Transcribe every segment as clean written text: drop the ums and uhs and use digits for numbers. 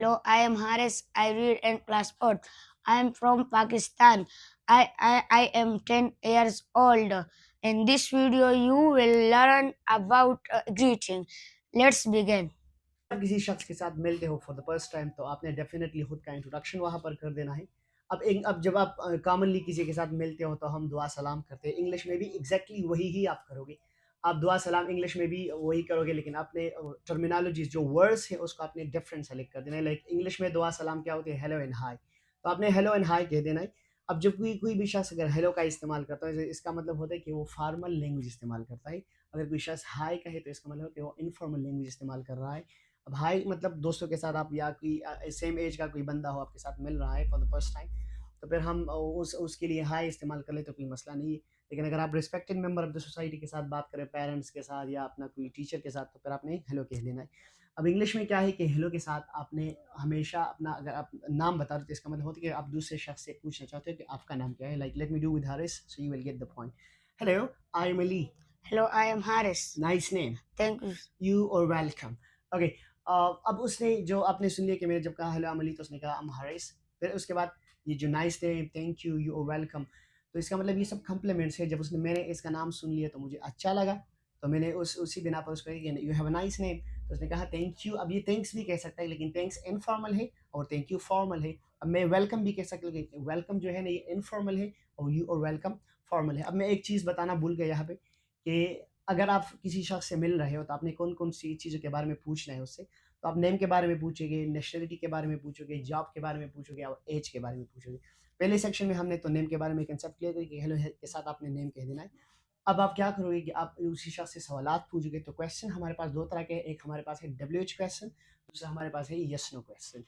Hello, I am Haris. I read in class 4. I am from Pakistan. I am 10 years old. In this video, you will learn about greeting. Let's begin. आप किसी शख्स के साथ मिलते हो for the first time तो आपने definitely खुद का इंट्रोडक्शन वहाँ पर कर देना है। अब जब आप कॉमनली किसी के साथ मिलते हो तो हम दुआ सलाम करते हैं। इंग्लिश में भी एग्जैक्टली वही ही आप करोगे। आप दुआ सलाम इंग्लिश में भी वही करोगे, लेकिन आपने टर्मिनोलॉजीज जो वर्ड्स है उसको आपने डिफरेंट सेलेक्ट कर देना है। लाइक इंग्लिश में दुआ सलाम क्या होती है? Hello and hi. तो आपने हेलो एंड हाय कह देना है। अब जब कोई कोई भी शख्स अगर हेलो का इस्तेमाल करता है तो इसका मतलब होता है कि वो फार्मल लैंग्वेज इस्तेमाल करता है। अगर कोई शख्स हाय कहे तो इसका मतलब है कि वो इनफॉर्मल लैंग्वेज इस्तेमाल कर रहा है। अब हाई मतलब दोस्तों के साथ आप या कोई सेम एज का कोई बंदा हो आपके साथ मिल रहा है फॉर द फर्स्ट टाइम, तो फिर हम उस उसके लिए हाई इस्तेमाल कर ले तो कोई मसला नहीं है। लेकिन अगर आप respected member of the society के साथ बात करें, पेरेंट्स के साथ या अपना कोई टीचर के साथ, तो फिर आपने हेलो कह लेना है। अब इंग्लिश में क्या है कि हेलो के साथ आपने हमेशा अपना, अगर आप नाम बता रहे हो तो इसका मतलब होता है कि आप दूसरे शख्स से पूछना चाहते हो कि आपका नाम क्या है। Like let me do with Haris so you will get the point. Hello, I am Ali. Hello, I am Haris. Nice name. Thank you. You और वेलकम। ओके, अब उसने जो आपने सुन लिया कि मैंने जब कहा हेलो अमली तो उसने कहा अम हारिस। फिर उसके बाद ये जो nice name, thank you, you और वेलकम, तो इसका मतलब ये सब कम्प्लीमेंट्स है। जब उसने मैंने इसका नाम सुन लिया तो मुझे अच्छा लगा, तो मैंने उसी बिना पर उसको you have a nice name, तो उसने कहा थैंक यू। अब ये थैंक्स भी कह सकता है, लेकिन थैंक्स इनफॉर्मल है और थैंक यू फॉर्मल है। अब मैं वेलकम भी कह सकता हूँ, लेकिन वेलकम जो है ना ये इनफॉर्मल है और यू और वेलकम फॉर्मल है। अब मैं एक चीज़ बताना भूल गया यहाँ पे कि अगर आप किसी शख्स से मिल रहे हो तो आपने कौन-कौन सी चीज़ों के बारे में पूछना है उससे। तो आप नेम के बारे में पूछोगे, नेशनैलिटी के बारे में पूछोगे, जॉब के बारे में पूछोगे और ऐज के बारे में पूछोगे। पहले सेक्शन में हमने तो नेम के बारे में कंसेप्ट क्लियर किया कि हेलो है के साथ आपने नेम कह देना है। अब आप क्या करोगे कि आप उसी शख्स से सवालात पूछोगे। तो क्वेश्चन हमारे पास 2 तरह के हैं। एक हमारे पास है डब्ल्यूएच क्वेश्चन, दूसरा हमारे पास है yes no question.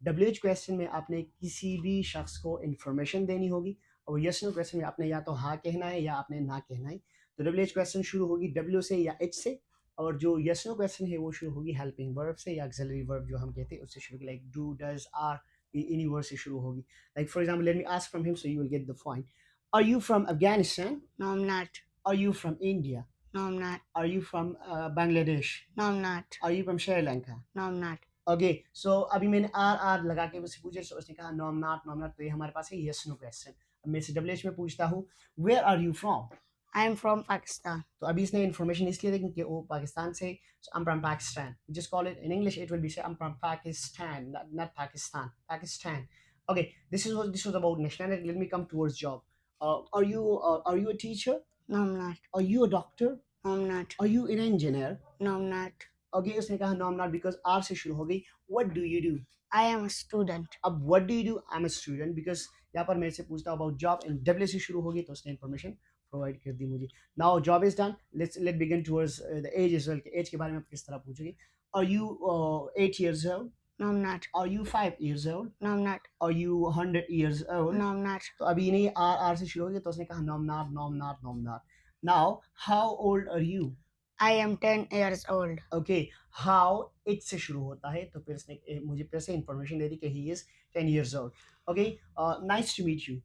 WH question में आपने किसी भी शख्स को इन्फॉर्मेशन देनी होगी और यस नो क्वेश्चन में आपने या तो हाँ कहना है या आपने ना कहना है। तो डब्ल्यूएच क्वेश्चन शुरू होगी डब्ल्यू से या एच से, और जो यस नो क्वेश्चन है वो शुरू होगी हेल्पिंग वर्ब से या ऑक्सिलरी वर्ब जो हम कहते हैं उससे शुरू होगी। लाइक डू, डज, आर, इन्हीं वर्ड से शुरू होगी। Like for example let me ask from him so you will get the point. Are you from Afghanistan? No, I'm not. Are you from India? No, I'm not. Are you from Bangladesh? No, I'm not. Are you from Sri Lanka? No, I'm not. Okay, so अभी मैंने are are लगा के उससे पूछे, so उसने कहा no am not, no am not, तो ये हमारे पास है यस नो क्वेश्चन। अब मैं से डब्ल्यूएच में पूछता हूँ where are you from? I am from Pakistan. तो अभी इसने इन्फॉर्मेशन इसलिए दी क्योंकि वो पाकिस्तान से, so I'm from Pakistan. We just call it in English it will be say I'm from Pakistan, not Pakistan, Pakistan. Okay, this was about nationality. Let me come towards job. Are you a teacher? No, I'm not. Are you a doctor? No, I'm not. Are you an engineer? No, I'm not. Okay, उसने कहा no I'm not because R से शुरू हो गई। What do you do? I am a student. अब what do you do? I'm a student because यहाँ पर मेरे से पूछता अबाउट जॉब एंड डब्ल्यू से शुरू होगी तो उसने इन्फॉर्मेशन प्रोवाइड कर दी मुझे। Now job is done, let begin towards the age is well. Age के बारे में आप किस तरह पूछोगे? Are you 8 years old? No, I'm not. Are you 5 years old? No, I'm not. Are you 100 years old? No, I'm not. तो अभी नहीं आर से शुरू होगी तो उसने कहा no I'm not, no I'm not, no I'm not. Now how old are you? I am 10 years old. Okay, how it से शुरू होता है तो फिर इसने मुझे फिर से इन्फॉर्मेशन दे दी कि he is 10 years old. Okay, nice to meet you.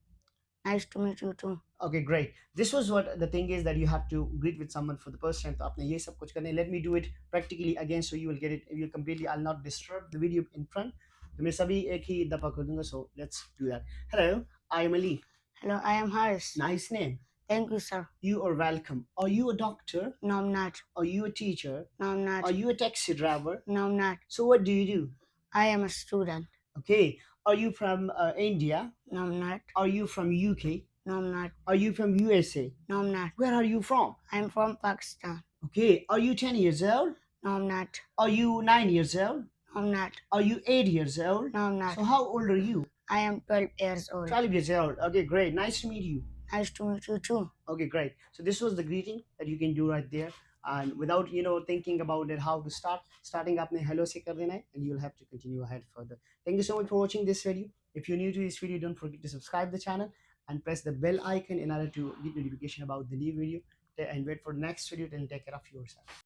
Nice to meet you too. Okay, great. This was what the thing is that you have to greet with someone for the first time. तो आपने ये सब कुछ करना है. Let me do it practically again so you will get it. You will completely. I'll not disturb the video in front. तो मैं सभी एक ही दफा कर दूंगा. So let's do that. Hello, I am Ali. Hello, I am Haris. Nice name. Thank you, sir. You are welcome. Are you a doctor? No, I'm not. Are you a teacher? No, I'm not. Are you a taxi driver? No, I'm not. So what do you do? I am a student. Okay. Are you from India? No, I'm not. Are you from UK? No, I'm not. Are you from USA? No, I'm not. Where are you from? I'm from Pakistan. Okay. Are you 10 years old? No, I'm not. Are you 9 years old? No, I'm not. Are you 8 years old? No, I'm not. So how old are you? I am 12 years old. 12 years old. Okay, great. Nice to meet you. Nice to meet you too. Okay, great. So this was the greeting that you can do right there. And without thinking about it, how to starting up hello se kar dena hai, and you'll have to continue ahead further. Thank you so much for watching this video. If you're new to this video, don't forget to subscribe the channel and press the bell icon in order to get notification about the new video. And wait for the next video. Till take care of yourself.